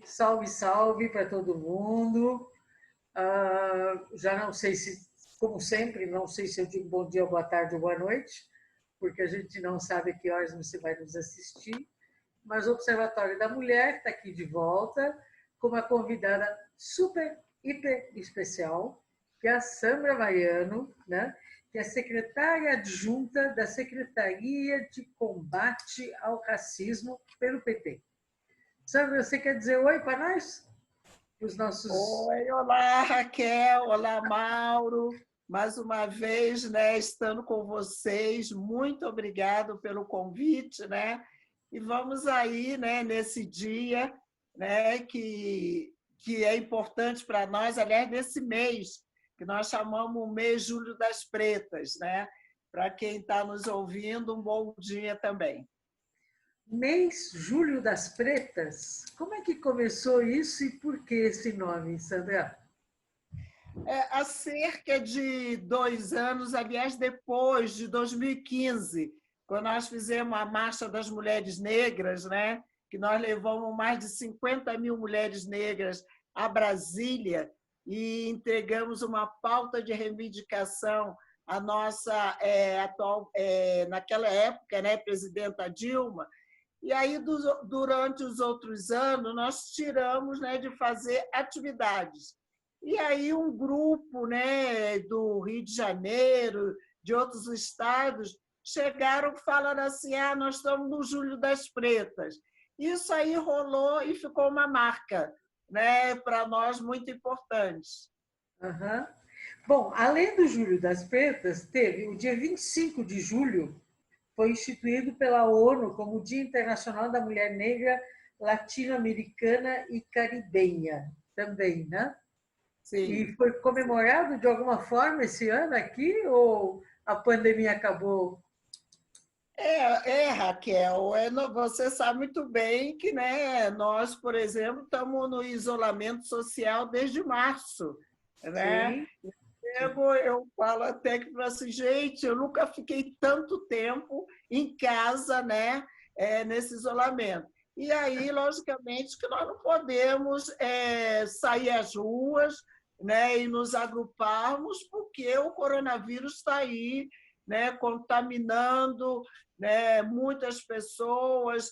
Salve, salve para todo mundo. Já não sei se, como sempre, não sei se eu digo bom dia, boa tarde ou boa noite, porque a gente não sabe a que horas você vai nos assistir. Mas o Observatório da Mulher está aqui de volta com uma convidada super, hiper especial, que é a Sandra Mariano, né? Que é secretária adjunta da Secretaria de Combate ao Racismo pelo PT. Sandra, você quer dizer oi para nós? Os nossos. Oi, olá Raquel, olá Mauro, mais uma vez, né, estando com vocês, muito obrigado pelo convite, né? E vamos aí, né, nesse dia, né, que é importante para nós, aliás, nesse mês, que nós chamamos o mês Julho das Pretas, né? Para quem está nos ouvindo, um bom dia também. Mês Julho das Pretas. Como é que começou isso e por que esse nome, Sandra? Há cerca de 2 anos, aliás, depois de 2015, quando nós fizemos a Marcha das Mulheres Negras, né? Que nós levamos mais de 50 mil mulheres negras a Brasília e entregamos uma pauta de reivindicação à nossa atual, naquela época, né, presidenta Dilma. E aí, durante os outros anos, nós tiramos, né, de fazer atividades. E aí um grupo, né, do Rio de Janeiro, de outros estados, chegaram falando assim, nós estamos no Julho das Pretas. Isso aí rolou e ficou uma marca, né, para nós muito importante. Uhum. Bom, além do Julho das Pretas, teve o dia 25 de julho, foi instituído pela ONU como o Dia Internacional da Mulher Negra Latino-Americana e Caribenha, também, né? E Sim. foi comemorado de alguma forma esse ano aqui ou a pandemia acabou? Raquel, você sabe muito bem que, né, nós, por exemplo, estamos no isolamento social desde março, né? Sim, sim. Eu falo até que assim, gente, eu nunca fiquei tanto tempo em casa, né, nesse isolamento. E aí, logicamente, que nós não podemos sair às ruas, né, e nos agruparmos, porque o coronavírus está aí, né, contaminando, né, muitas pessoas,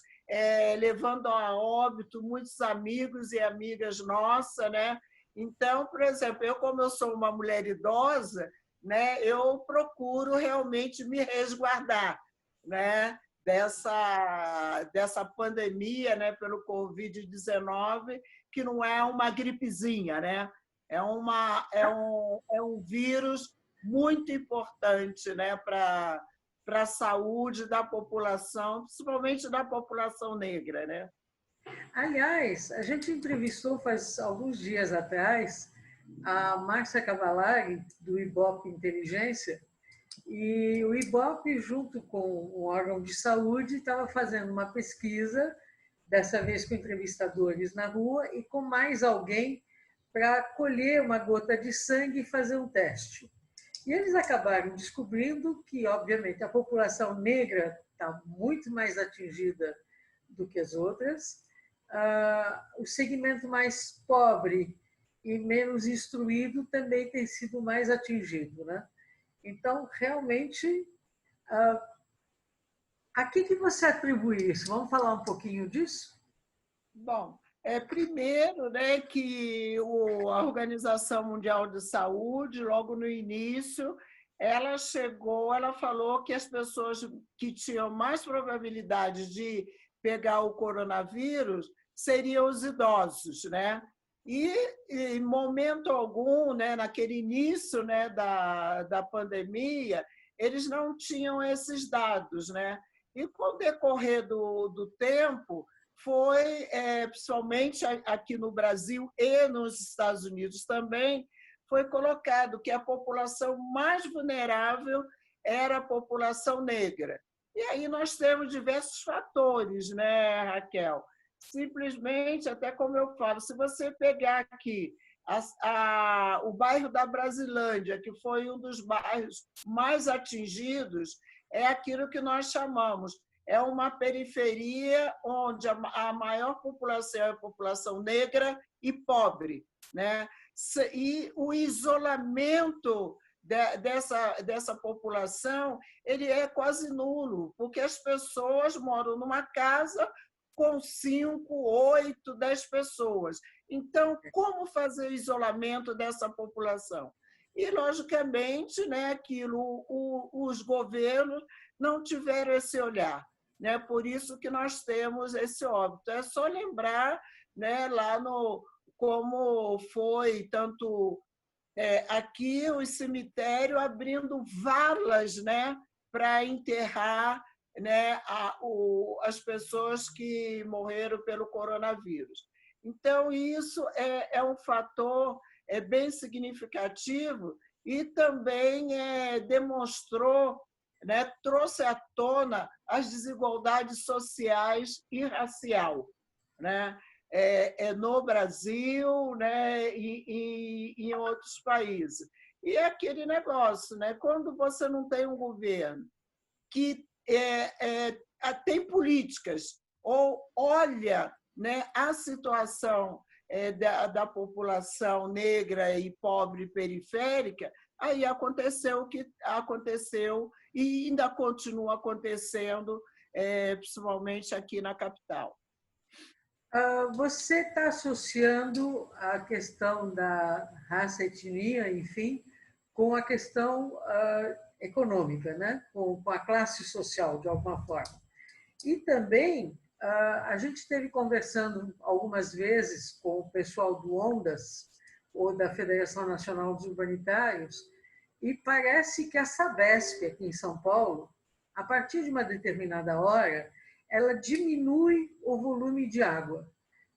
levando a óbito muitos amigos e amigas nossas, né? Então, por exemplo, como eu sou uma mulher idosa, né, eu procuro realmente me resguardar, né, dessa pandemia, né, pelo Covid-19, que não é uma gripezinha, né? É um vírus muito importante, né, para a saúde da população, principalmente da população negra, né? Aliás, a gente entrevistou faz alguns dias atrás a Márcia Cavalari, do Ibope Inteligência, e o Ibope, junto com o órgão de saúde, estava fazendo uma pesquisa, dessa vez com entrevistadores na rua e com mais alguém para colher uma gota de sangue e fazer um teste. E eles acabaram descobrindo que, obviamente, a população negra está muito mais atingida do que as outras, o segmento mais pobre e menos instruído também tem sido mais atingido, né? Então, realmente, a que você atribui isso? Vamos falar um pouquinho disso? Bom, primeiro, né, que a Organização Mundial de Saúde, logo no início, ela falou que as pessoas que tinham mais probabilidade de pegar o coronavírus seriam os idosos, né? E em momento algum, né, naquele início, né, da pandemia, eles não tinham esses dados, né? E com o decorrer do tempo, foi, principalmente aqui no Brasil e nos Estados Unidos também, foi colocado que a população mais vulnerável era a população negra. E aí nós temos diversos fatores, né, Raquel? Simplesmente, até como eu falo, se você pegar aqui o bairro da Brasilândia, que foi um dos bairros mais atingidos, é aquilo que nós chamamos é uma periferia onde a maior população é a população negra e pobre, né? E o isolamento dessa população ele é quase nulo, porque as pessoas moram numa casa com 5, 8, 10 pessoas. Então, como fazer o isolamento dessa população? E, logicamente, né, os governos não tiveram esse olhar, né? Por isso que nós temos esse óbito. É só lembrar, né, lá como foi tanto aqui o cemitério abrindo valas, né, para enterrar, né, as pessoas que morreram pelo coronavírus. Então, isso é um fator bem significativo e também demonstrou, né, trouxe à tona as desigualdades sociais e racial, né? No Brasil, né, e em outros países. E é aquele negócio, né? Quando você não tem um governo que tem políticas ou olha, né, a situação da população negra e pobre periférica, aí aconteceu o que aconteceu e ainda continua acontecendo, principalmente aqui na capital. Você está associando a questão da raça, etnia, enfim, com a questão econômica, né? Com a classe social, de alguma forma. E também a gente esteve conversando algumas vezes com o pessoal do ONDAS, ou da Federação Nacional dos Urbanitários, e parece que a Sabesp, aqui em São Paulo, a partir de uma determinada hora, ela diminui o volume de água,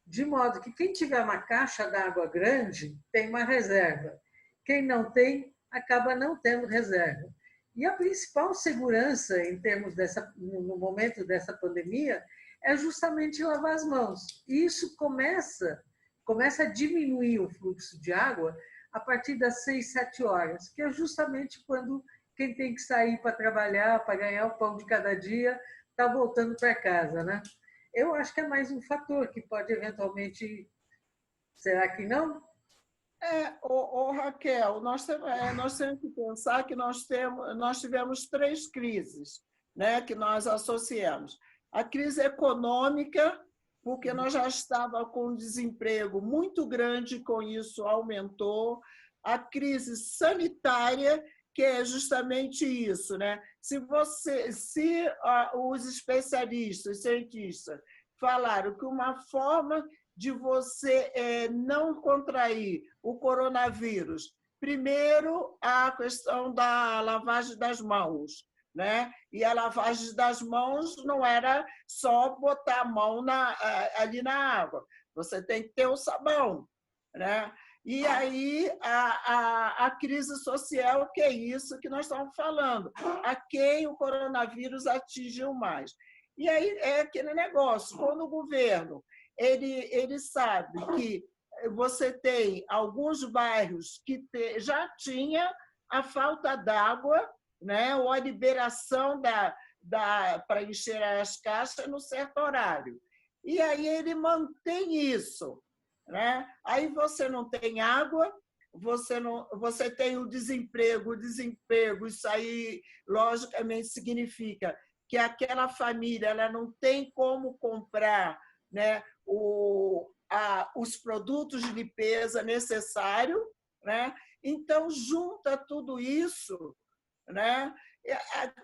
de modo que quem tiver uma caixa d'água grande tem uma reserva. Quem não tem, acaba não tendo reserva. E a principal segurança em termos no momento dessa pandemia é justamente lavar as mãos. E isso começa a diminuir o fluxo de água a partir das 6, 7 horas, que é justamente quando quem tem que sair para trabalhar, para ganhar o pão de cada dia, está voltando para casa, né? Eu acho que é mais um fator que pode eventualmente... Será que não? Raquel, nós temos que pensar que nós tivemos 3 crises, né, que nós associamos. A crise econômica, porque nós já estávamos com um desemprego muito grande, com isso aumentou. A crise sanitária, que é justamente isso, né? Se os especialistas, os cientistas, falaram que uma forma de você não contrair o coronavírus, primeiro a questão da lavagem das mãos, né? E a lavagem das mãos não era só botar a mão ali na água, você tem que ter o sabão, né? E aí a crise social, que é isso que nós estamos falando, a quem o coronavírus atingiu mais. E aí é aquele negócio, quando o governo ele sabe que você tem alguns bairros que já tinha a falta d'água, né, ou a liberação para encher as caixas no certo horário. E aí ele mantém isso, né? Aí você não tem água, você tem o desemprego, isso aí logicamente significa que aquela família ela não tem como comprar, né, os produtos de limpeza necessários, né? Então junta tudo isso, né?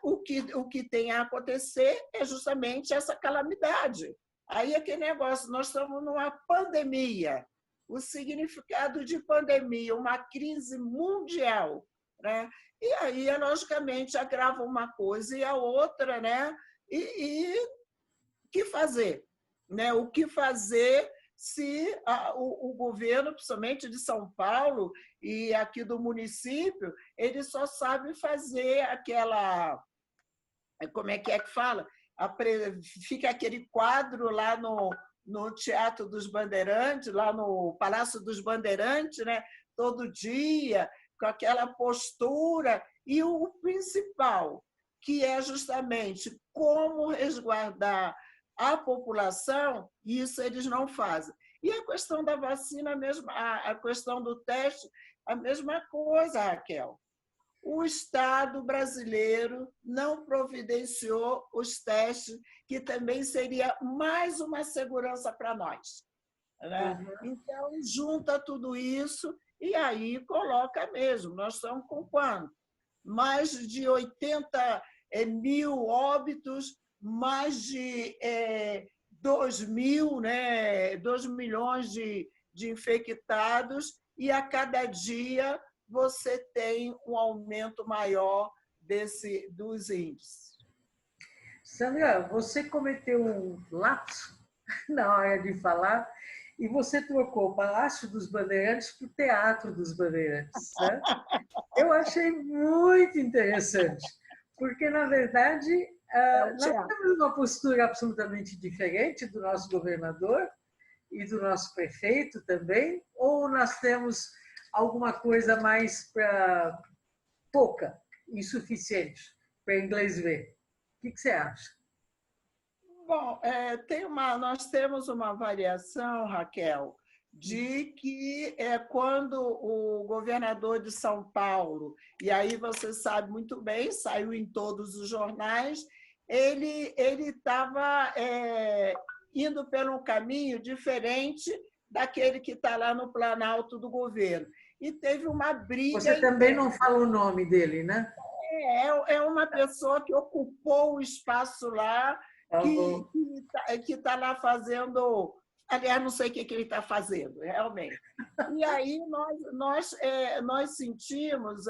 O que tem a acontecer é justamente essa calamidade. Aí aquele negócio, nós estamos numa pandemia, o significado de pandemia, uma crise mundial, né? E aí, logicamente, agrava uma coisa e a outra, né? E o que fazer? Né? O que fazer se o governo, principalmente de São Paulo e aqui do município, ele só sabe fazer aquela... Como é que fala? Fica aquele quadro lá no Teatro dos Bandeirantes, lá no Palácio dos Bandeirantes, né? Todo dia, com aquela postura. E o principal, que é justamente como resguardar a população, e isso eles não fazem. E a questão da vacina, a questão do teste, a mesma coisa, Raquel. O Estado brasileiro não providenciou os testes, que também seria mais uma segurança para nós, né? Então, junta tudo isso e aí coloca mesmo. Nós estamos com quanto? Mais de 80 mil óbitos, mais de 2 mil, né, 2 milhões de infectados, e a cada dia você tem um aumento maior dos índices. Sandra, você cometeu um lapso na hora de falar e você trocou o Palácio dos Bandeirantes para o Teatro dos Bandeirantes, né? Eu achei muito interessante, porque, na verdade, nós temos uma postura absolutamente diferente do nosso governador e do nosso prefeito também, ou nós temos alguma coisa mais para pouca, insuficiente, para inglês ver? O que você acha? Bom, nós temos uma variação, Raquel, de que quando o governador de São Paulo, e aí você sabe muito bem, saiu em todos os jornais, ele estava indo por um caminho diferente daquele que está lá no Planalto do governo. E teve uma briga... Você também não fala o nome dele, né? É uma pessoa que ocupou o espaço lá, que está lá fazendo... Aliás, não sei o que ele está fazendo, realmente. E aí nós sentimos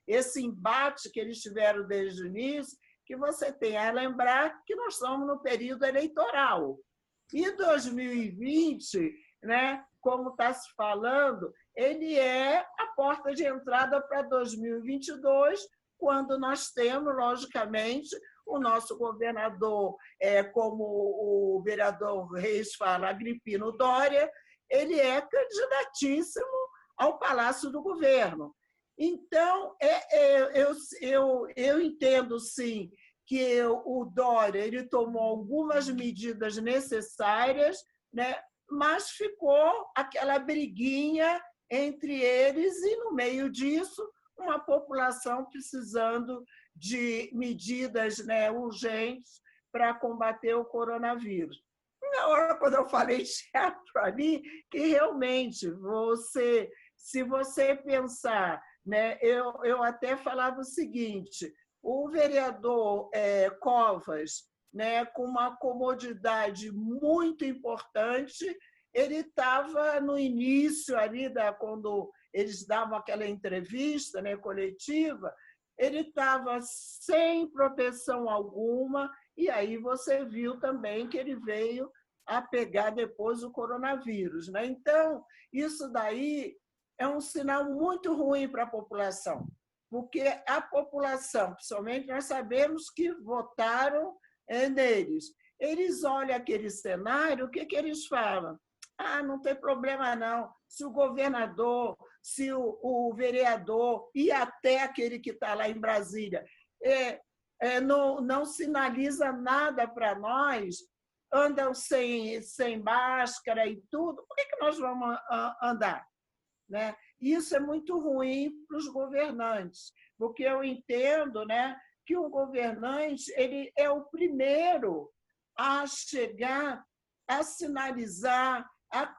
esse embate que eles tiveram desde o início, que você tem a lembrar que nós estamos no período eleitoral. E 2020, né, como está se falando, ele é a porta de entrada para 2022, quando nós temos, logicamente, o nosso governador, como o vereador Reis fala, Agripino Dória, ele é candidatíssimo ao Palácio do Governo. Então, eu entendo, sim, que o Dória ele tomou algumas medidas necessárias, né? Mas ficou aquela briguinha entre eles e, no meio disso, uma população precisando de medidas, né, urgentes para combater o coronavírus. Na hora, quando eu falei teatro ali, que realmente, se você pensar, né, eu até falava o seguinte, o vereador Covas, né, com uma comodidade muito importante, ele estava no início ali, quando eles davam aquela entrevista, né, coletiva, ele estava sem proteção alguma, e aí você viu também que ele veio a pegar depois o coronavírus, né? Então, isso daí é um sinal muito ruim para a população, porque a população, principalmente nós sabemos que votaram neles, eles olham aquele cenário, o que eles falam? Ah, não tem problema não, se o governador, se o vereador e até aquele que está lá em Brasília não sinaliza nada para nós, andam sem máscara e tudo, por que nós vamos andar? Né? Isso é muito ruim para os governantes, porque eu entendo, né, que o governante ele é o primeiro a chegar, a sinalizar,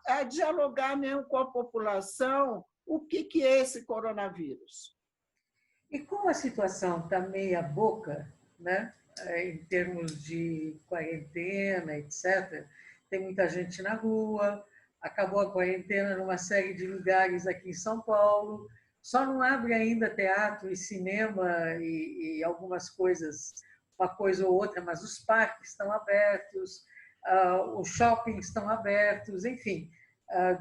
a dialogar mesmo com a população o que é esse coronavírus. E como a situação está meia boca, né, em termos de quarentena, etc., tem muita gente na rua, acabou a quarentena numa série de lugares aqui em São Paulo, só não abre ainda teatro e cinema e algumas coisas, uma coisa ou outra, mas os parques estão abertos, os shoppings estão abertos, enfim,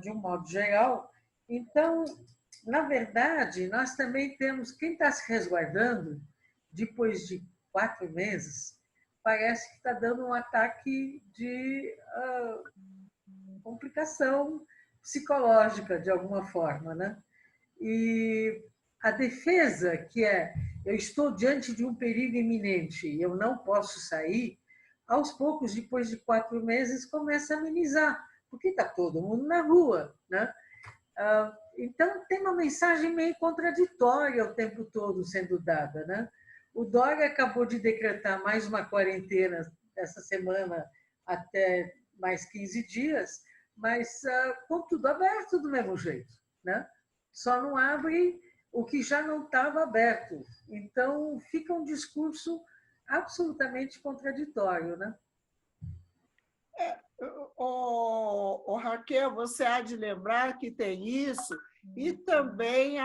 de um modo geral. Então, na verdade, nós também temos, quem está se resguardando, depois de 4 meses, parece que está dando um ataque de complicação psicológica, de alguma forma, né? E a defesa, que é eu estou diante de um perigo iminente e eu não posso sair, aos poucos, depois de 4 meses, começa a amenizar, porque está todo mundo na rua, né? Então, tem uma mensagem meio contraditória o tempo todo sendo dada, né? O Dória acabou de decretar mais uma quarentena essa semana até mais 15 dias, mas com tudo aberto do mesmo jeito, né? Só não abre o que já não estava aberto. Então, fica um discurso absolutamente contraditório, né? Raquel, você há de lembrar que tem isso e também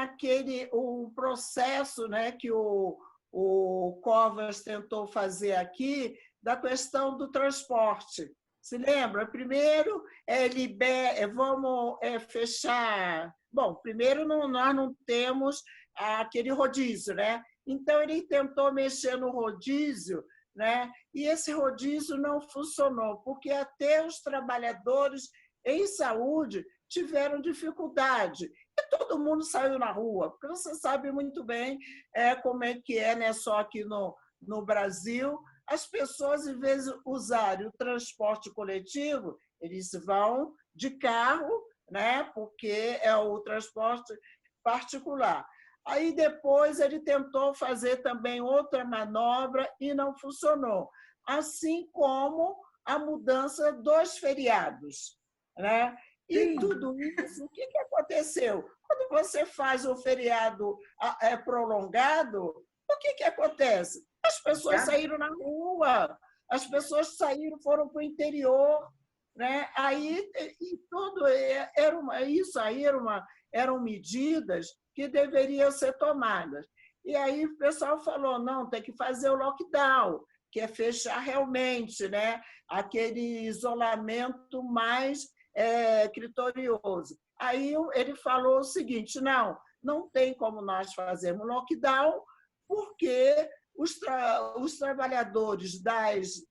o processo, né, que o Covas tentou fazer aqui da questão do transporte. Se lembra? Primeiro, vamos fechar... Bom, primeiro, nós não temos aquele rodízio, né? Então, ele tentou mexer no rodízio, né? E esse rodízio não funcionou, porque até os trabalhadores em saúde tiveram dificuldade. E todo mundo saiu na rua, porque você sabe muito bem como é que é, né? Só aqui no Brasil, as pessoas, em vez de usarem o transporte coletivo, eles vão de carro, né? Porque é o transporte particular. Aí depois ele tentou fazer também outra manobra e não funcionou, assim como a mudança dos feriados, né? E tudo isso, o que aconteceu? Quando você faz o feriado prolongado, o que acontece? As pessoas saíram na rua, as pessoas saíram, foram para o interior, né? Aí e tudo isso aí eram medidas que deveriam ser tomadas. E aí o pessoal falou, não, tem que fazer o lockdown, que é fechar realmente, né? Aquele isolamento mais criterioso. Aí ele falou o seguinte, não tem como nós fazermos lockdown, porque os trabalhadores das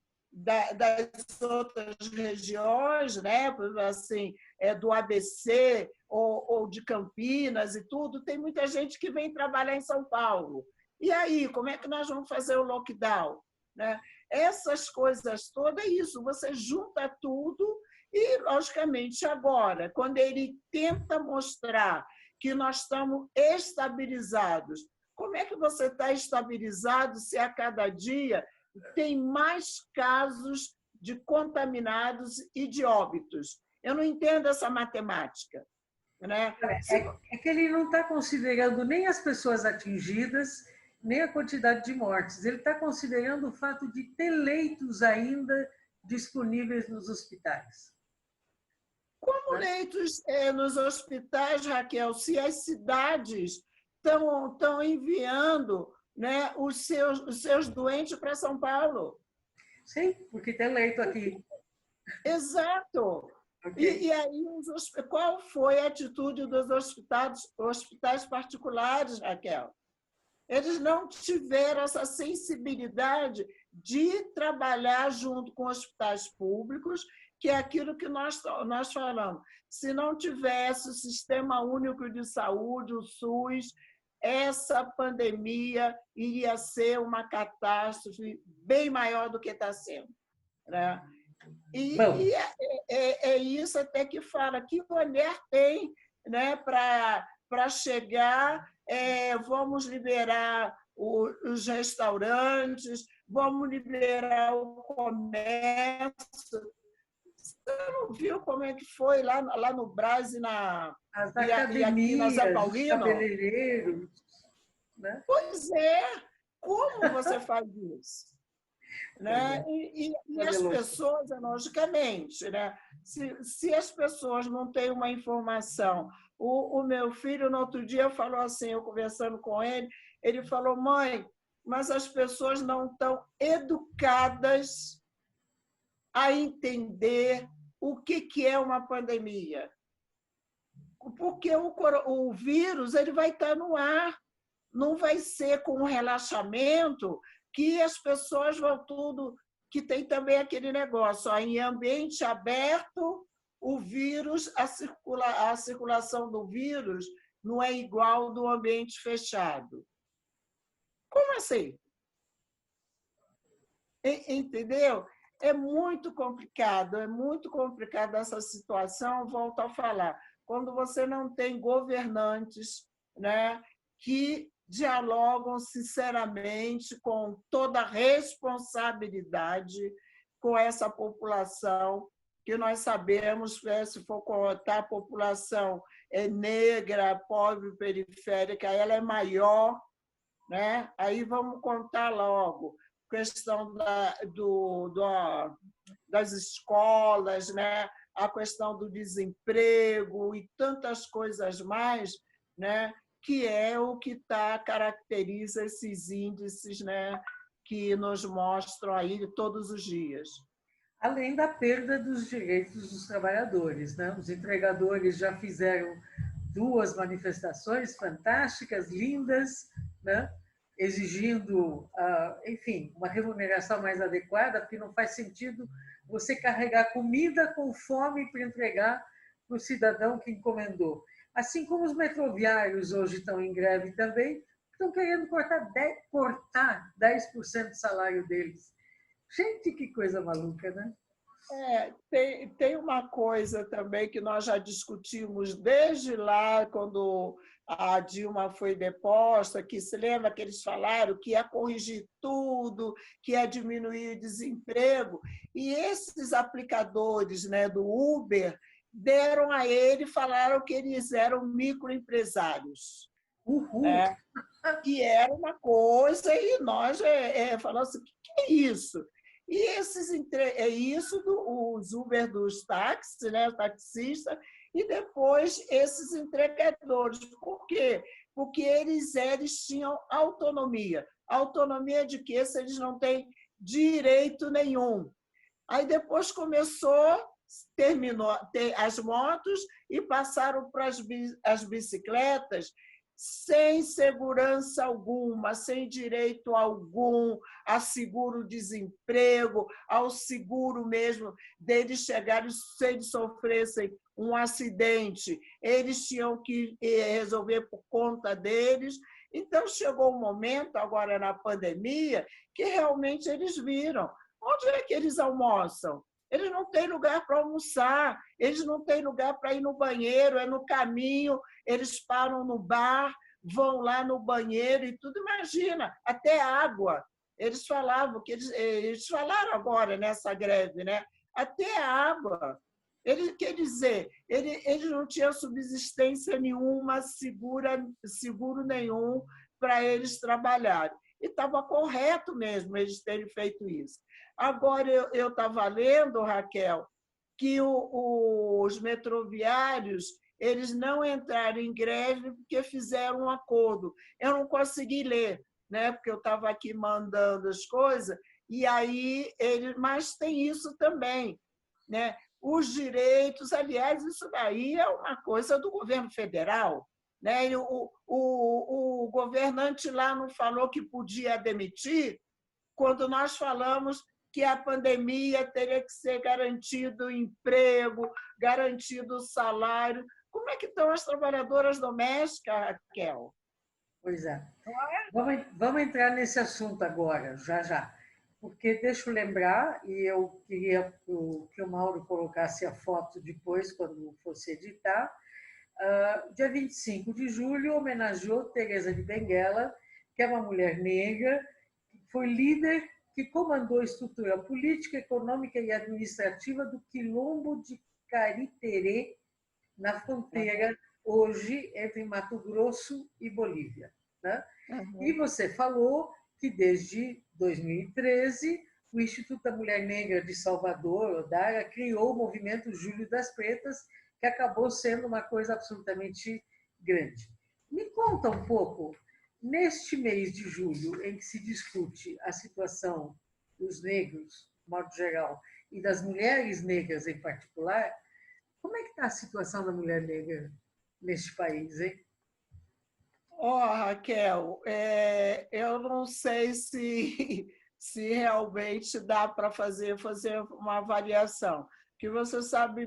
outras regiões, né? Assim, do ABC ou de Campinas e tudo, tem muita gente que vem trabalhar em São Paulo. E aí, como é que nós vamos fazer o lockdown? Né? Essas coisas todas, é isso, você junta tudo e, logicamente, agora, quando ele tenta mostrar que nós estamos estabilizados, como é que você está estabilizado se a cada dia tem mais casos de contaminados e de óbitos? Eu não entendo essa matemática. Né? É que ele não está considerando nem as pessoas atingidas, nem a quantidade de mortes. Ele está considerando o fato de ter leitos ainda disponíveis nos hospitais. Como leitos nos hospitais, Raquel, se as cidades estão enviando, né, os seus doentes para São Paulo? Sim, porque tem leito aqui. Exato. Okay. E aí, qual foi a atitude dos hospitais particulares, Raquel? Eles não tiveram essa sensibilidade de trabalhar junto com hospitais públicos, que é aquilo que nós falamos. Se não tivesse o Sistema Único de Saúde, o SUS, essa pandemia iria ser uma catástrofe bem maior do que está sendo. Né? E é isso até que fala, que olhar tem, né, para chegar, vamos liberar os restaurantes, vamos liberar o comércio. Você não viu como é que foi lá no Brás e aqui na Zé Paulino? Cabeleireiros, né? Pois é, como você faz isso? Né? E as pessoas, logicamente, né? Se as pessoas não têm uma informação... O meu filho, no outro dia, falou assim, eu conversando com ele falou, mãe, mas as pessoas não estão educadas a entender o que é uma pandemia. Porque o vírus ele vai estar no ar, não vai ser com um relaxamento que as pessoas vão tudo... Que tem também aquele negócio, em ambiente aberto, o vírus, a circulação do vírus não é igual do ambiente fechado. Como assim? Entendeu? É muito complicado essa situação, volto a falar. Quando você não tem governantes, né, que dialogam sinceramente, com toda a responsabilidade com essa população, que nós sabemos, se for contar a população negra, pobre, periférica, ela é maior, né? Aí vamos contar logo questão das escolas, né? A questão do desemprego e tantas coisas mais, né? Que é o que caracteriza esses índices, né? Que nos mostram aí todos os dias. Além da perda dos direitos dos trabalhadores, né? Os entregadores já fizeram 2 manifestações fantásticas, lindas, né? Exigindo, enfim, uma remuneração mais adequada, porque não faz sentido você carregar comida com fome para entregar para o cidadão que encomendou. Assim como os metroviários hoje estão em greve também, estão querendo cortar 10% do salário deles. Gente, que coisa maluca, né? Tem uma coisa também que nós já discutimos desde lá, quando a Dilma foi deposta, que se lembra que eles falaram que ia corrigir tudo, que ia diminuir o desemprego, e esses aplicadores, né, do Uber deram a ele, falaram que eles eram microempresários. Uhul. Né? Que era uma coisa, e nós falamos assim, o que é isso? E é isso os Uber dos táxis, né, o taxista, e depois esses entregadores. Por quê? Porque eles tinham autonomia. Autonomia de quê? Se eles não têm direito nenhum. Aí depois terminou as motos e passaram para as bicicletas, sem segurança alguma, sem direito algum a seguro-desemprego, ao seguro mesmo deles chegarem, se eles sofressem um acidente, eles tinham que resolver por conta deles. Então, chegou um momento, agora na pandemia, que realmente eles viram onde é que eles almoçam. Eles não têm lugar para almoçar, eles não têm lugar para ir no banheiro, é no caminho, eles param no bar, vão lá no banheiro e tudo. Imagina, até água. Eles falavam que eles falaram agora nessa greve, né? Até água. Quer dizer, eles não tinham subsistência nenhuma, seguro nenhum para eles trabalharem. E estava correto mesmo eles terem feito isso. Agora, eu estava lendo, Raquel, que os metroviários eles não entraram em greve porque fizeram um acordo. Eu não consegui ler, né? Porque eu estava aqui mandando as coisas, e aí mas tem isso também, né? Os direitos, aliás, isso daí é uma coisa do governo federal, né? E o governante lá não falou que podia demitir, quando nós falamos que a pandemia teria que ser garantido o emprego, garantido o salário. Como é que estão as trabalhadoras domésticas, Raquel? Pois é. Vamos entrar nesse assunto agora, já já. Porque deixa eu lembrar, e eu queria que o Mauro colocasse a foto depois, quando fosse editar. Dia 25 de julho, homenageou Teresa de Benguela, que é uma mulher negra, que foi líder que comandou a estrutura política, econômica e administrativa do Quilombo de Cariterê, na fronteira, hoje, entre Mato Grosso e Bolívia. Né? Uhum. E você falou que, desde 2013, o Instituto da Mulher Negra de Salvador, ODARA, criou o movimento Júlio das Pretas, que acabou sendo uma coisa absolutamente grande. Me conta um pouco, neste mês de julho, em que se discute a situação dos negros, de modo geral, e das mulheres negras em particular, como é que está a situação da mulher negra neste país, hein? Raquel, eu não sei se realmente dá para fazer uma avaliação, que você sabe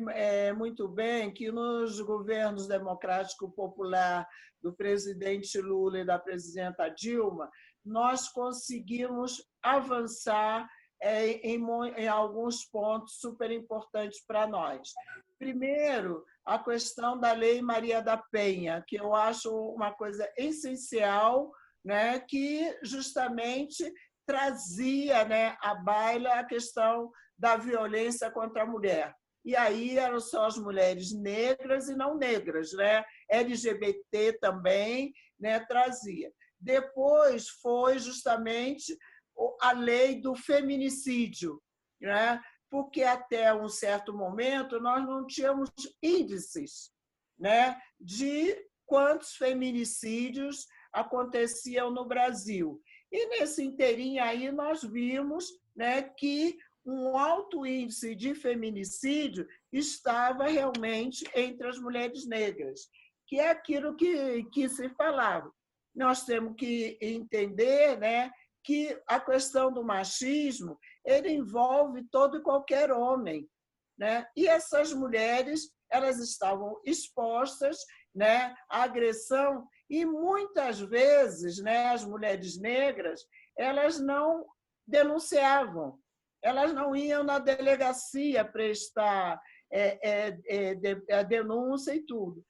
muito bem que nos governos democrático popular do presidente Lula e da presidenta Dilma, nós conseguimos avançar em alguns pontos super importantes para nós. Primeiro, a questão da Lei Maria da Penha, que eu acho uma coisa essencial, né, que justamente trazia, né, à baila a questão da violência contra a mulher. E aí eram só as mulheres negras e não negras, né? LGBT também, né, trazia. Depois foi justamente a lei do feminicídio, né? Porque até um certo momento nós não tínhamos índices, né, de quantos feminicídios aconteciam no Brasil. E nesse inteirinho aí nós vimos, né, que um alto índice de feminicídio estava realmente entre as mulheres negras, que é aquilo que se falava. Nós temos que entender, né, que a questão do machismo ele envolve todo e qualquer homem, né? E essas mulheres elas estavam expostas, né, à agressão e muitas vezes, né, as mulheres negras elas não denunciavam, elas não iam na delegacia prestar a denúncia e tudo.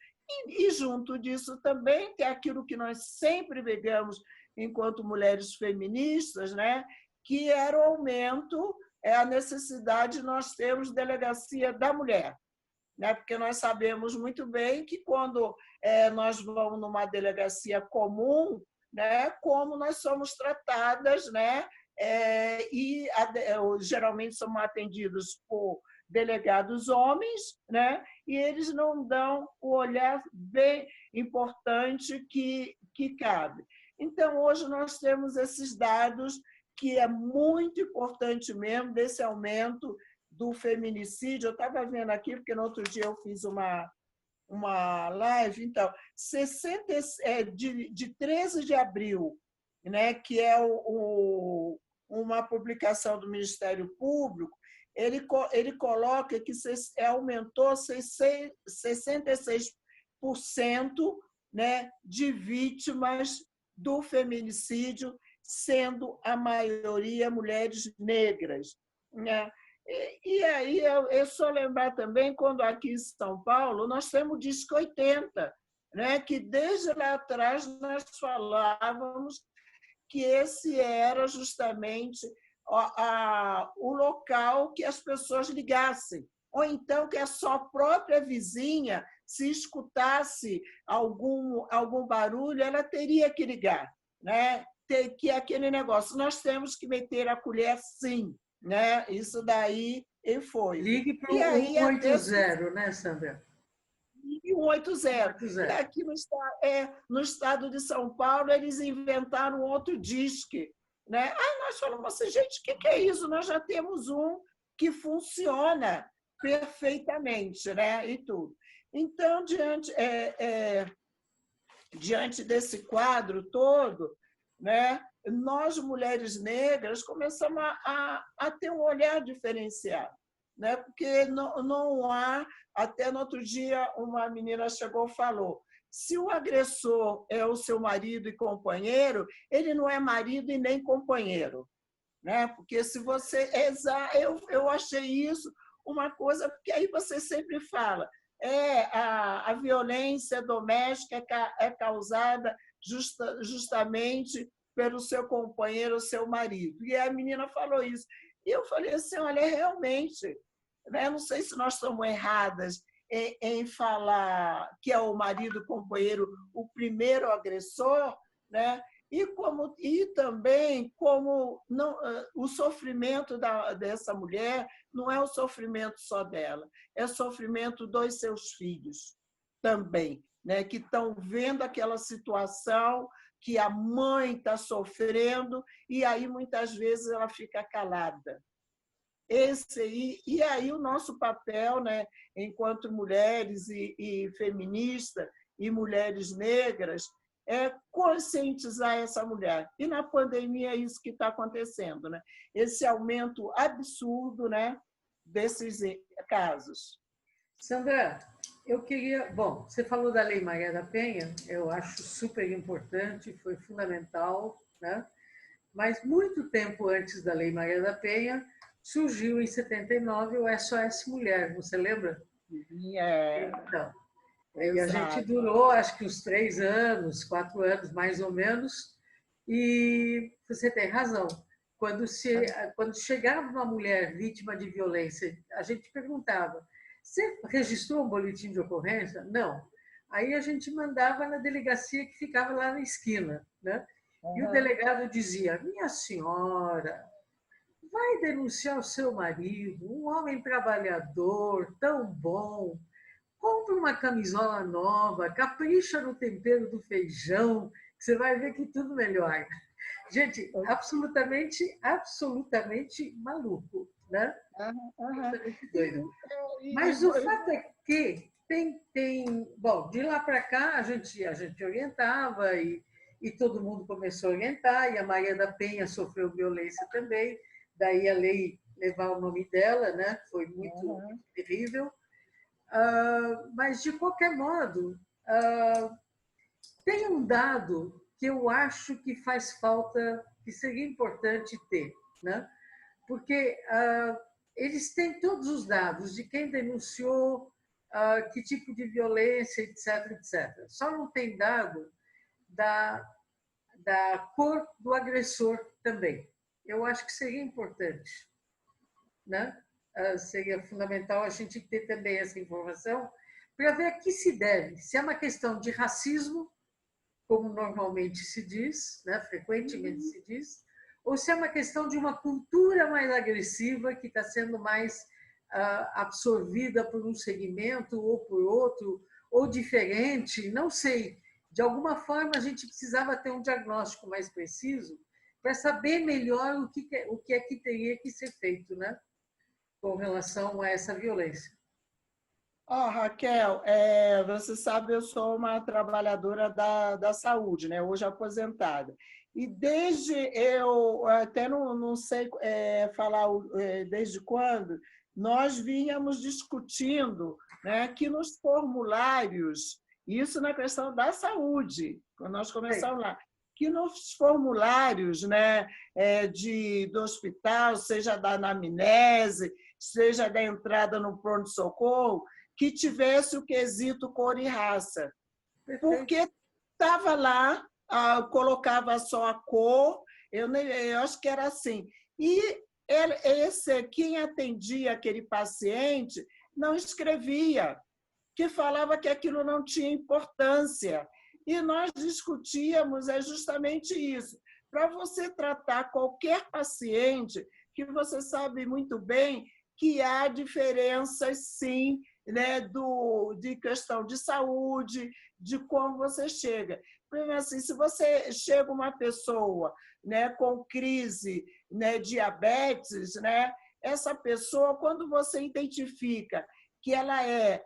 E junto disso também tem aquilo que nós sempre brigamos enquanto mulheres feministas, né, que era o aumento, a necessidade de nós termos delegacia da mulher, né, porque nós sabemos muito bem que quando nós vamos numa delegacia comum, né, como nós somos tratadas, né, geralmente somos atendidos por delegados homens, né, e eles não dão o olhar bem importante que cabe. Então, hoje nós temos esses dados que é muito importante mesmo, desse aumento do feminicídio. Eu estava vendo aqui, porque no outro dia eu fiz uma live, então, de 13 de abril, né, que é uma publicação do Ministério Público, ele coloca que aumentou 66%, né, de vítimas do feminicídio, sendo a maioria mulheres negras, né? E aí é só lembrar também, quando aqui em São Paulo, nós temos o Disque 80, né? Que desde lá atrás nós falávamos que esse era justamente o local que as pessoas ligassem, ou então que a sua própria vizinha, se escutasse algum barulho, ela teria que ligar, né? Que é aquele negócio, nós temos que meter a colher sim, né? Isso daí foi. Ligue para o 180, né, Sandra? E o 180. E aqui no estado de São Paulo, eles inventaram outro disque, né? Aí nós falamos assim, gente, o que é isso? Nós já temos um que funciona perfeitamente, né? E tudo. Então, diante desse quadro todo, né, nós, mulheres negras, começamos a ter um olhar diferenciado, né? Porque não há... Até no outro dia, uma menina chegou e falou, se o agressor é o seu marido e companheiro, ele não é marido e nem companheiro, né? Porque se você... Eu achei isso uma coisa, porque aí você sempre fala, a violência doméstica é causada justamente pelo seu companheiro ou seu marido. E a menina falou isso. E eu falei assim, olha, realmente, né, não sei se nós estamos erradas em falar que é o marido, companheiro, o primeiro agressor, né? E também como o sofrimento dessa mulher não é o sofrimento só dela, é o sofrimento dos seus filhos também, né? Que estão vendo aquela situação que a mãe está sofrendo e aí muitas vezes ela fica calada. E aí o nosso papel, né, enquanto mulheres e feministas e mulheres negras, é conscientizar essa mulher. E na pandemia é isso que está acontecendo, né? Esse aumento absurdo, né, desses casos. Sandra, eu queria... Bom, você falou da Lei Maria da Penha, eu acho super importante, foi fundamental, né? Mas muito tempo antes da Lei Maria da Penha, surgiu em 79 o SOS Mulher, você lembra? Então, e a gente Exato. durou, acho que uns 3 anos, 4 anos, mais ou menos, e você tem razão. Quando chegava uma mulher vítima de violência, a gente perguntava: você registrou um boletim de ocorrência? Não. Aí a gente mandava na delegacia que ficava lá na esquina, né? E o delegado dizia: minha senhora, vai denunciar o seu marido, um homem trabalhador, tão bom. Compra uma camisola nova, capricha no tempero do feijão, que você vai ver que tudo melhora. Gente, absolutamente, absolutamente maluco, né? Absolutamente doido. Mas o fato é que bom, de lá para cá a gente orientava e todo mundo começou a orientar, e a Maria da Penha sofreu violência também, daí a lei levar o nome dela, né? Foi muito terrível. Mas, de qualquer modo, tem um dado que eu acho que faz falta, que seria importante ter, né? Porque eles têm todos os dados de quem denunciou, que tipo de violência, etc, etc. Só não tem dado da cor do agressor também. Eu acho que seria importante, né? Seria fundamental a gente ter também essa informação para ver a que se deve. Se é uma questão de racismo, como normalmente se diz, né? Frequentemente se diz, ou se é uma questão de uma cultura mais agressiva que está sendo mais absorvida por um segmento ou por outro, ou diferente, não sei. De alguma forma, a gente precisava ter um diagnóstico mais preciso para saber melhor o que é que teria que ser feito, né? Com relação a essa violência. Raquel, você sabe, eu sou uma trabalhadora da saúde, né? Hoje aposentada. E desde eu, até não sei falar desde quando, nós vínhamos discutindo, né, que nos formulários, isso na questão da saúde, quando nós começamos lá, que nos formulários, né, do hospital, seja da anamnese, seja da entrada no pronto-socorro, que tivesse o quesito cor e raça. Porque estava lá, colocava só a cor, eu acho que era assim. E quem atendia aquele paciente não escrevia, que falava que aquilo não tinha importância. E nós discutíamos justamente isso. Para você tratar qualquer paciente, que você sabe muito bem que há diferenças, sim, né, de questão de saúde, de como você chega. Porque, assim, se você chega uma pessoa, né, com crise, né, diabetes, né, essa pessoa, quando você identifica que ela é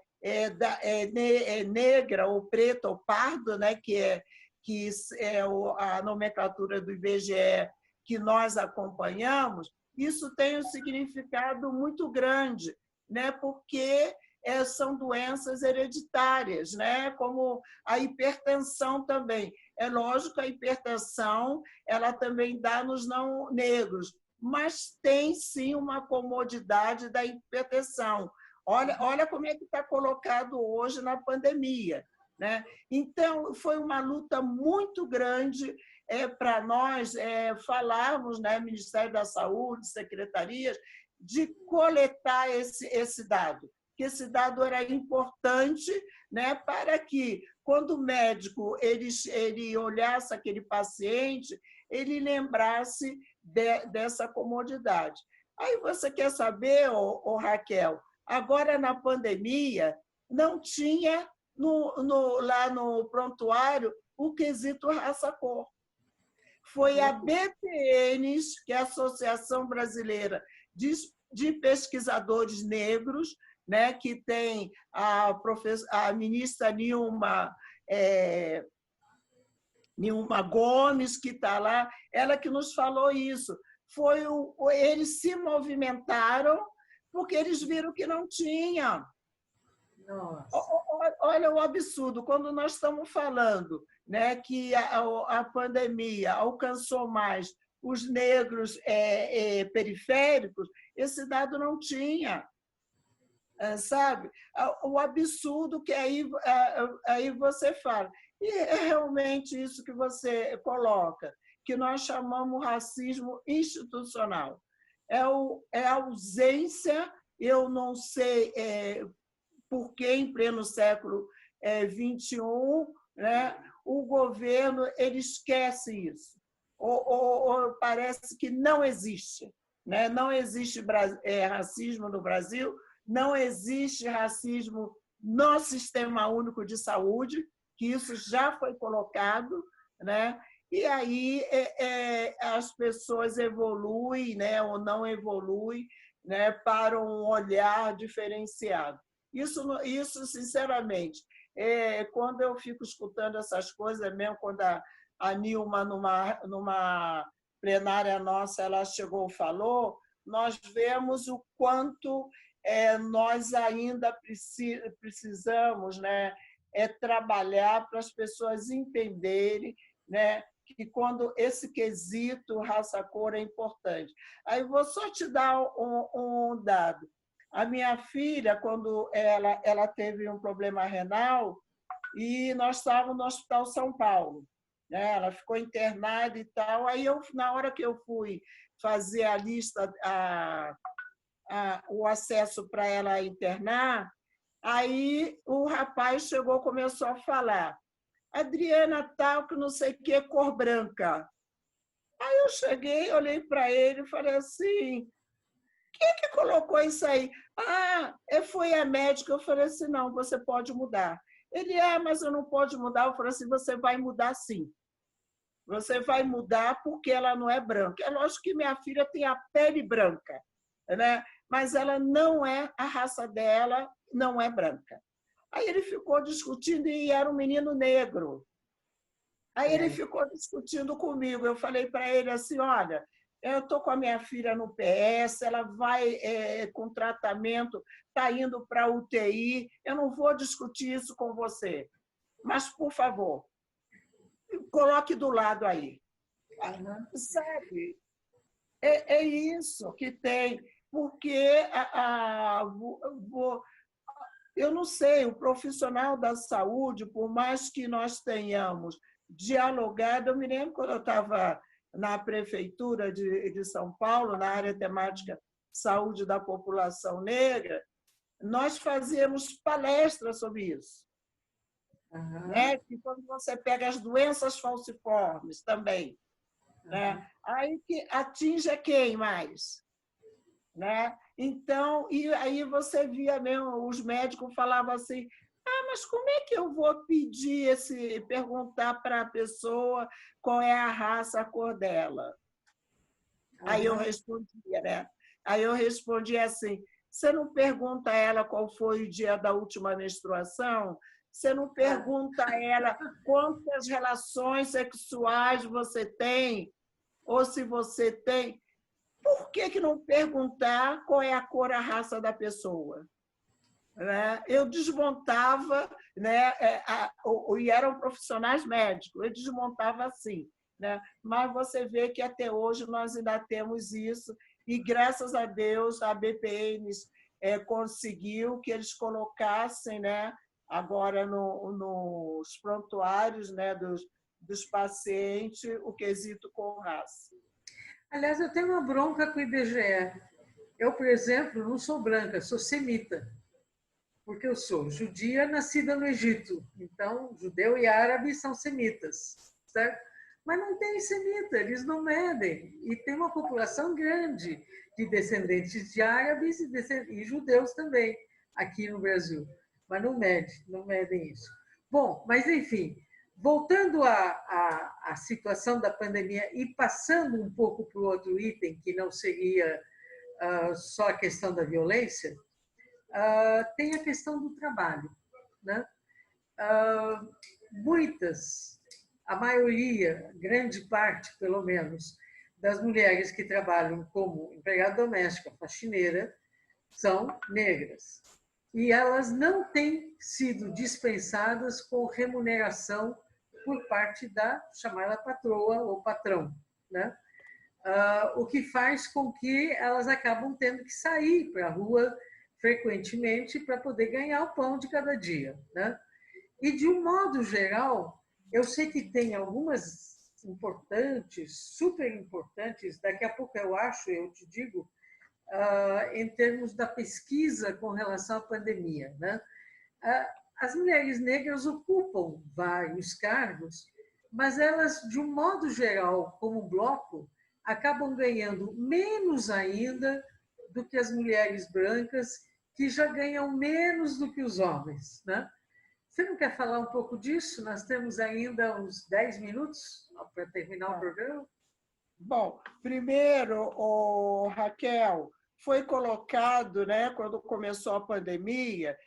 negra ou preta ou pardo, né, que é a nomenclatura do IBGE que nós acompanhamos, isso tem um significado muito grande, né, porque são doenças hereditárias, né? Como a hipertensão também. É lógico que a hipertensão ela também dá nos não negros, mas tem sim uma comodidade da hipertensão. Olha como é que está colocado hoje na pandemia, né? Então, foi uma luta muito grande para nós falarmos, né, Ministério da Saúde, secretarias, de coletar esse dado, que esse dado era importante, né, para que, quando o médico ele olhasse aquele paciente, ele lembrasse dessa comodidade. Aí você quer saber, Raquel, agora na pandemia não tinha lá no prontuário o quesito raça-cor. Foi a BPNs, que é a Associação Brasileira de Pesquisadores Negros, né, que tem a ministra Nilma Gomes, que está lá, ela que nos falou isso. Eles se movimentaram porque eles viram que não tinha. Nossa. Olha o absurdo, quando nós estamos falando, né, que a pandemia alcançou mais os negros periféricos, esse dado não tinha, sabe? O absurdo que aí você fala. E é realmente isso que você coloca, que nós chamamos racismo institucional. É a ausência, eu não sei porque, em pleno século XXI, né, o governo ele esquece isso, ou parece que não existe. Né? Não existe racismo no Brasil, não existe racismo no Sistema Único de Saúde, que isso já foi colocado, né? E aí as pessoas evoluem, né, ou não evoluem, né, para um olhar diferenciado. Isso sinceramente, quando eu fico escutando essas coisas, mesmo quando a Nilma, numa plenária nossa, ela chegou e falou, nós vemos o quanto nós ainda precisamos, né, trabalhar para as pessoas entenderem, né, que quando esse quesito raça-cor é importante. Aí vou só te dar um dado. A minha filha, quando ela teve um problema renal, e nós estávamos no Hospital São Paulo, né? Ela ficou internada e tal. Aí, na hora que eu fui fazer a lista, o acesso para ela internar, aí o rapaz chegou, começou a falar: Adriana tal, que não sei o que, cor branca. Aí eu cheguei, olhei para ele e falei assim: quem é que colocou isso aí? Ah, foi a médica. Eu falei assim: não, você pode mudar. Ele, mas eu não pode mudar. Eu falei assim: você vai mudar sim. Você vai mudar porque ela não é branca. É lógico que minha filha tem a pele branca, né? Mas ela não é, a raça dela não é branca. Aí ele ficou discutindo e era um menino negro. Aí ele ficou discutindo comigo. Eu falei para ele assim: olha, eu estou com a minha filha no PS, ela vai com tratamento, está indo para a UTI, eu não vou discutir isso com você. Mas, por favor, coloque do lado aí. Sabe? É isso que tem, porque eu não sei, o profissional da saúde, por mais que nós tenhamos dialogado, eu me lembro quando eu estava na prefeitura de São Paulo, na área temática saúde da população negra, nós fazíamos palestras sobre isso. Né? Que quando você pega as doenças falciformes também, né? Aí que atinge quem mais? Né? Então, e aí você via mesmo, os médicos falavam assim: mas como é que eu vou perguntar para a pessoa qual é a raça, a cor dela? Aí eu respondia, né? Aí eu respondia assim: você não pergunta a ela qual foi o dia da última menstruação? Você não pergunta a ela quantas relações sexuais você tem? Ou se você tem? Por que não perguntar qual é a cor, a raça da pessoa? Né? Eu desmontava, né? E eram profissionais médicos, eu desmontava assim. Né? Mas você vê que até hoje nós ainda temos isso, e graças a Deus a BPN conseguiu que eles colocassem, né, agora nos prontuários, né, dos pacientes o quesito com raça. Aliás, eu tenho uma bronca com o IBGE. Eu, por exemplo, não sou branca, sou semita, porque eu sou judia nascida no Egito. Então, judeu e árabe são semitas, certo? Mas não tem semita, eles não medem. E tem uma população grande de descendentes de árabes e judeus também aqui no Brasil. Mas não medem isso. Bom, mas enfim, voltando à situação da pandemia e passando um pouco para o outro item, que não seria só a questão da violência, tem a questão do trabalho. Né? A maioria, grande parte, pelo menos, das mulheres que trabalham como empregada doméstica, faxineira, são negras. E elas não têm sido dispensadas com remuneração por parte da chamada patroa ou patrão, né? O que faz com que elas acabam tendo que sair para a rua frequentemente para poder ganhar o pão de cada dia, né? E, de um modo geral, eu sei que tem algumas importantes, super importantes, daqui a pouco eu te digo, em termos da pesquisa com relação à pandemia, né? As mulheres negras ocupam vários cargos, mas elas, de um modo geral, como bloco, acabam ganhando menos ainda do que as mulheres brancas, que já ganham menos do que os homens, né? Você não quer falar um pouco disso? Nós temos ainda uns 10 minutos para terminar o programa. Bom, primeiro, Raquel, foi colocado, né, quando começou a pandemia,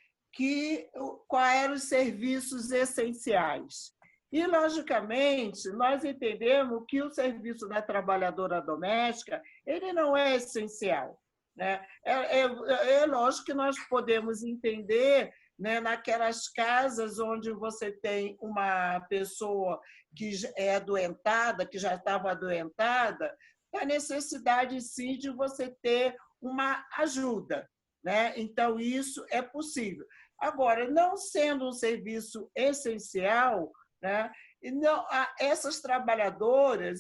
quais eram os serviços essenciais. E, logicamente, nós entendemos que o serviço da trabalhadora doméstica ele não é essencial, né? É lógico que nós podemos entender, né, naquelas casas onde você tem uma pessoa que é adoentada, que já estava adoentada, a necessidade, sim, de você ter uma ajuda, né? Então, isso é possível. Agora, não sendo um serviço essencial, né, não, essas trabalhadoras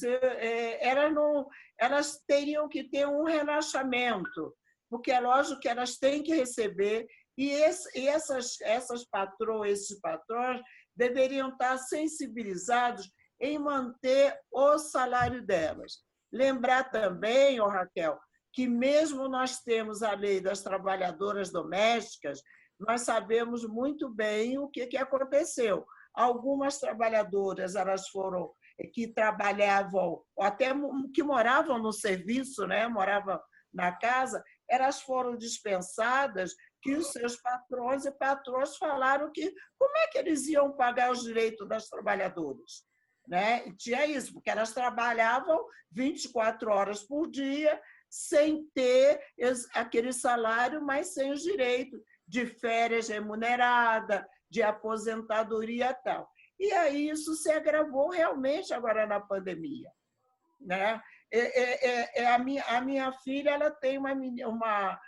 elas teriam que ter um relaxamento, porque é lógico que elas têm que receber, e essas patroas, esses patrões, deveriam estar sensibilizados em manter o salário delas. Lembrar também, Raquel, que mesmo nós temos a lei das trabalhadoras domésticas, nós sabemos muito bem o que aconteceu. Algumas trabalhadoras elas foram que trabalhavam, ou até que moravam no serviço, né? Moravam na casa, elas foram dispensadas, que os seus patrões e patroas falaram que como é que eles iam pagar os direitos das trabalhadoras, né? E tinha isso, porque elas trabalhavam 24 horas por dia, sem ter aquele salário, mas sem os direitos de férias remunerada, de aposentadoria e tal. E aí isso se agravou realmente agora na pandemia, né? A minha filha ela tem uma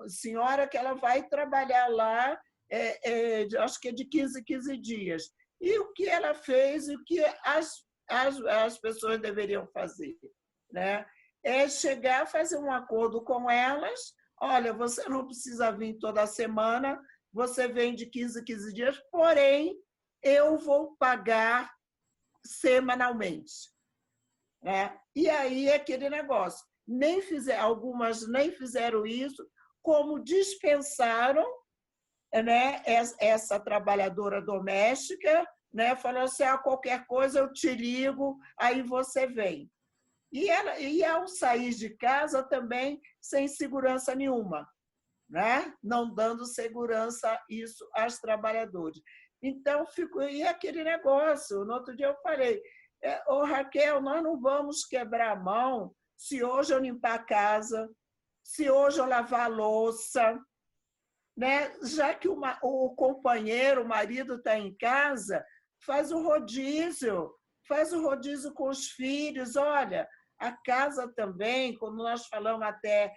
senhora que ela vai trabalhar lá, acho que é de 15 dias. E o que ela fez, e o que as pessoas deveriam fazer, né? É chegar a fazer um acordo com elas. Olha, você não precisa vir toda semana, você vem de 15 dias, porém, eu vou pagar semanalmente, né? E aí é aquele negócio. Algumas nem fizeram isso, como dispensaram, né, essa trabalhadora doméstica, né, falou assim, qualquer coisa eu te ligo, aí você vem. E ao sair de casa também sem segurança nenhuma, né? Não dando segurança isso aos trabalhadores. Então, e aquele negócio, no outro dia eu falei, Raquel, nós não vamos quebrar a mão se hoje eu limpar a casa, se hoje eu lavar a louça, né? Já que o companheiro, o marido está em casa, faz o rodízio com os filhos. Olha, a casa também, quando nós falamos até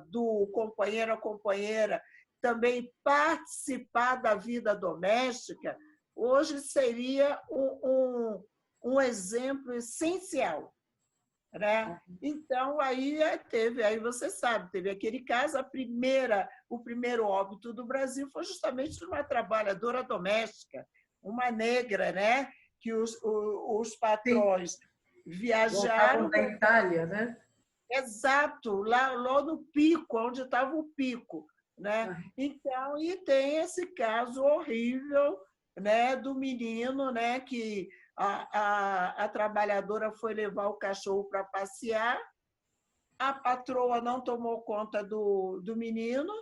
do companheiro ou companheira, também participar da vida doméstica, hoje seria um exemplo essencial, né? Então, aí você sabe, teve aquele caso, o primeiro óbito do Brasil foi justamente de uma trabalhadora doméstica, uma negra, né? Que os patrões viajaram da Itália, né? Exato, lá no pico, onde estava o pico, né? Então, e tem esse caso horrível, né, do menino, né, que a trabalhadora foi levar o cachorro para passear, a patroa não tomou conta do menino,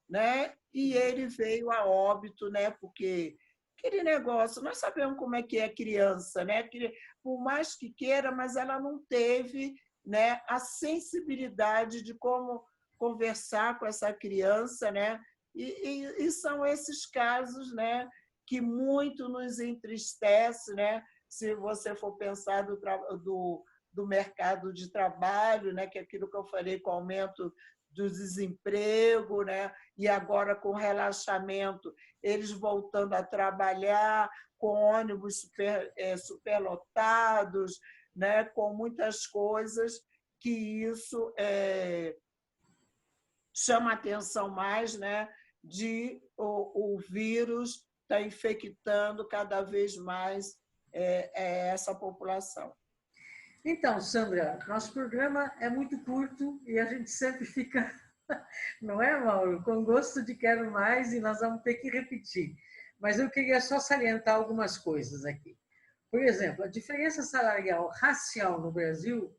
né? E ele veio a óbito, né? Porque aquele negócio, nós sabemos como é que é criança, né? Por mais que queira, mas ela não teve, né, a sensibilidade de como conversar com essa criança, né? E são esses casos, né, que muito nos entristece, né? Se você for pensar do mercado de trabalho, né, que é aquilo que eu falei com o aumento do desemprego, né, e agora com relaxamento, eles voltando a trabalhar com ônibus superlotados, né, com muitas coisas que isso chama a atenção mais, né, de o vírus está infectando cada vez mais essa população. Então, Sandra, nosso programa é muito curto e a gente sempre fica, não é, Mauro, com gosto de quero mais e nós vamos ter que repetir. Mas eu queria só salientar algumas coisas aqui. Por exemplo, a diferença salarial racial no Brasil,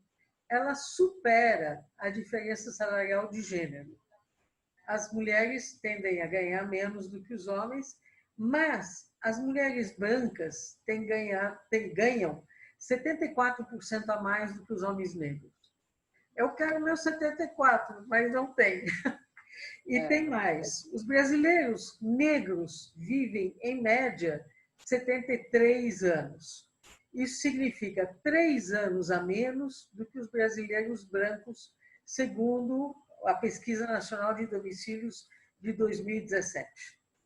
ela supera a diferença salarial de gênero. As mulheres tendem a ganhar menos do que os homens, mas as mulheres brancas ganham 74% a mais do que os homens negros. Eu quero meu 74%, mas não tem. E tem mais. Os brasileiros negros vivem, em média, 73 anos. Isso significa 3 anos a menos do que os brasileiros brancos, segundo a Pesquisa Nacional de Domicílios de 2017.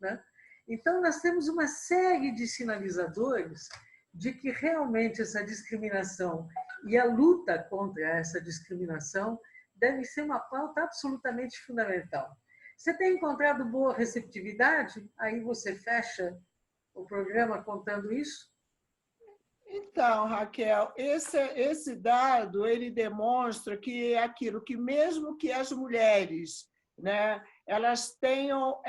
Né? Então, nós temos uma série de sinalizadores de que realmente essa discriminação e a luta contra essa discriminação deve ser uma pauta absolutamente fundamental. Você tem encontrado boa receptividade? Aí você fecha o programa contando isso? Então, Raquel, esse dado ele demonstra que é aquilo que mesmo que as mulheres, né, elas tenham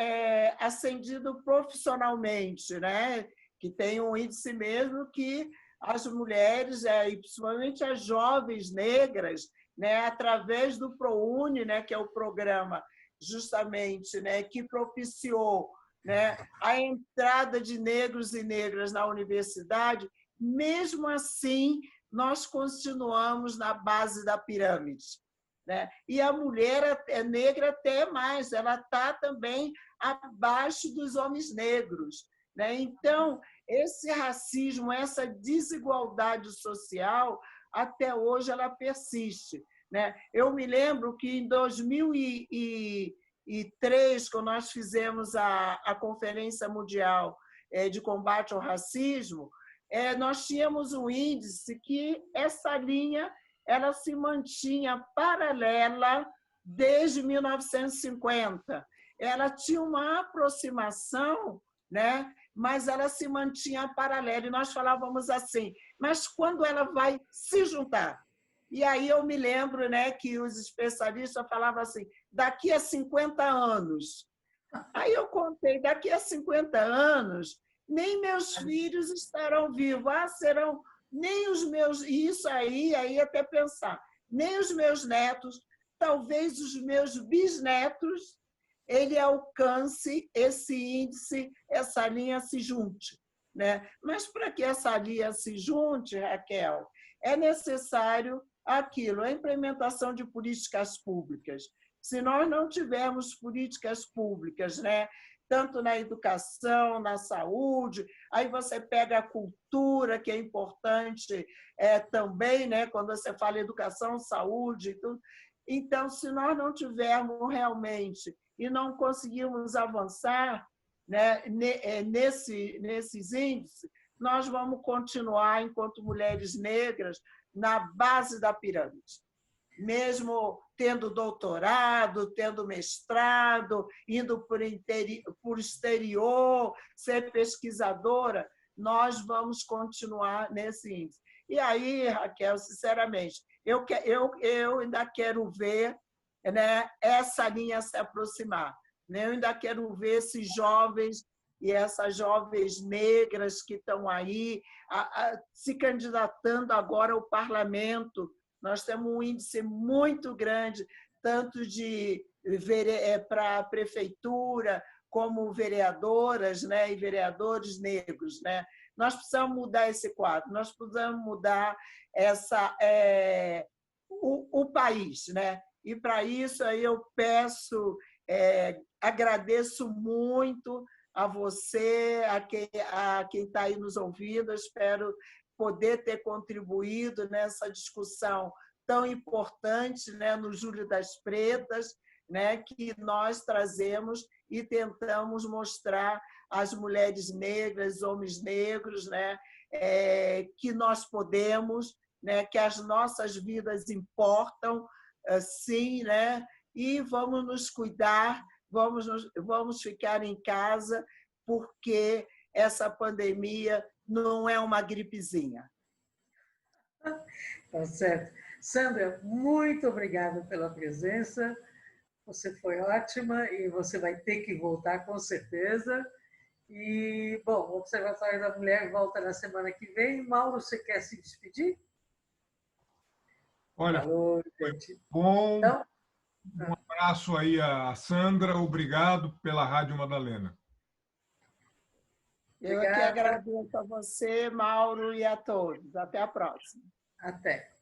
ascendido profissionalmente, né, que tem um índice mesmo que as mulheres, e principalmente as jovens negras, né, através do ProUni, né, que é o programa justamente, né, que propiciou, né, a entrada de negros e negras na universidade, mesmo assim, nós continuamos na base da pirâmide. Né? E a mulher negra até mais, ela está também abaixo dos homens negros. Né? Então, esse racismo, essa desigualdade social, até hoje ela persiste. Né? Eu me lembro que em 2003, quando nós fizemos a Conferência Mundial de Combate ao Racismo, nós tínhamos um índice que essa linha ela se mantinha paralela desde 1950. Ela tinha uma aproximação, né? Mas ela se mantinha paralela. E nós falávamos assim, mas quando ela vai se juntar? E aí eu me lembro, né, que os especialistas falavam assim, daqui a 50 anos. Aí eu contei, daqui a 50 anos, nem meus filhos estarão vivos, serão nem os meus, e isso aí até pensar, nem os meus netos, talvez os meus bisnetos, ele alcance esse índice, essa linha se junte. Né? Mas para que essa linha se junte, Raquel, é necessário aquilo, a implementação de políticas públicas. Se nós não tivermos políticas públicas, né, tanto na educação, na saúde, aí você pega a cultura, que é importante também, né, quando você fala educação, saúde, tudo. Então, se nós não tivermos realmente e não conseguirmos avançar, né, nesses índices, nós vamos continuar, enquanto mulheres negras, na base da pirâmide. Mesmo tendo doutorado, tendo mestrado, indo por exterior, ser pesquisadora, nós vamos continuar nesse índice. E aí, Raquel, sinceramente, eu ainda quero ver, né, essa linha se aproximar. Né? Eu ainda quero ver esses jovens e essas jovens negras que estão aí se candidatando agora ao parlamento. Nós temos um índice muito grande, tanto para a prefeitura, como vereadoras, né, e vereadores negros. Né? Nós precisamos mudar esse quadro, nós precisamos mudar o país. Né? E, para isso, aí eu peço, agradeço muito a você, a quem está aí nos ouvindo. Eu espero poder ter contribuído nessa discussão tão importante, né, no Júlio das Pretas, né, que nós trazemos e tentamos mostrar às mulheres negras, homens negros, né, que nós podemos, né, que as nossas vidas importam, sim, né, e vamos nos cuidar, vamos ficar em casa, porque essa pandemia não é uma gripezinha. Tá certo. Sandra, muito obrigada pela presença. Você foi ótima e você vai ter que voltar com certeza. E, bom, o Observatório da Mulher volta na semana que vem. Mauro, você quer se despedir? Olha, Falou, foi gente. bom. Então, Um abraço aí a Sandra. Obrigado pela Rádio Madalena. Eu aqui obrigada. agradeço a você, Mauro, e a todos. Até a próxima. Até.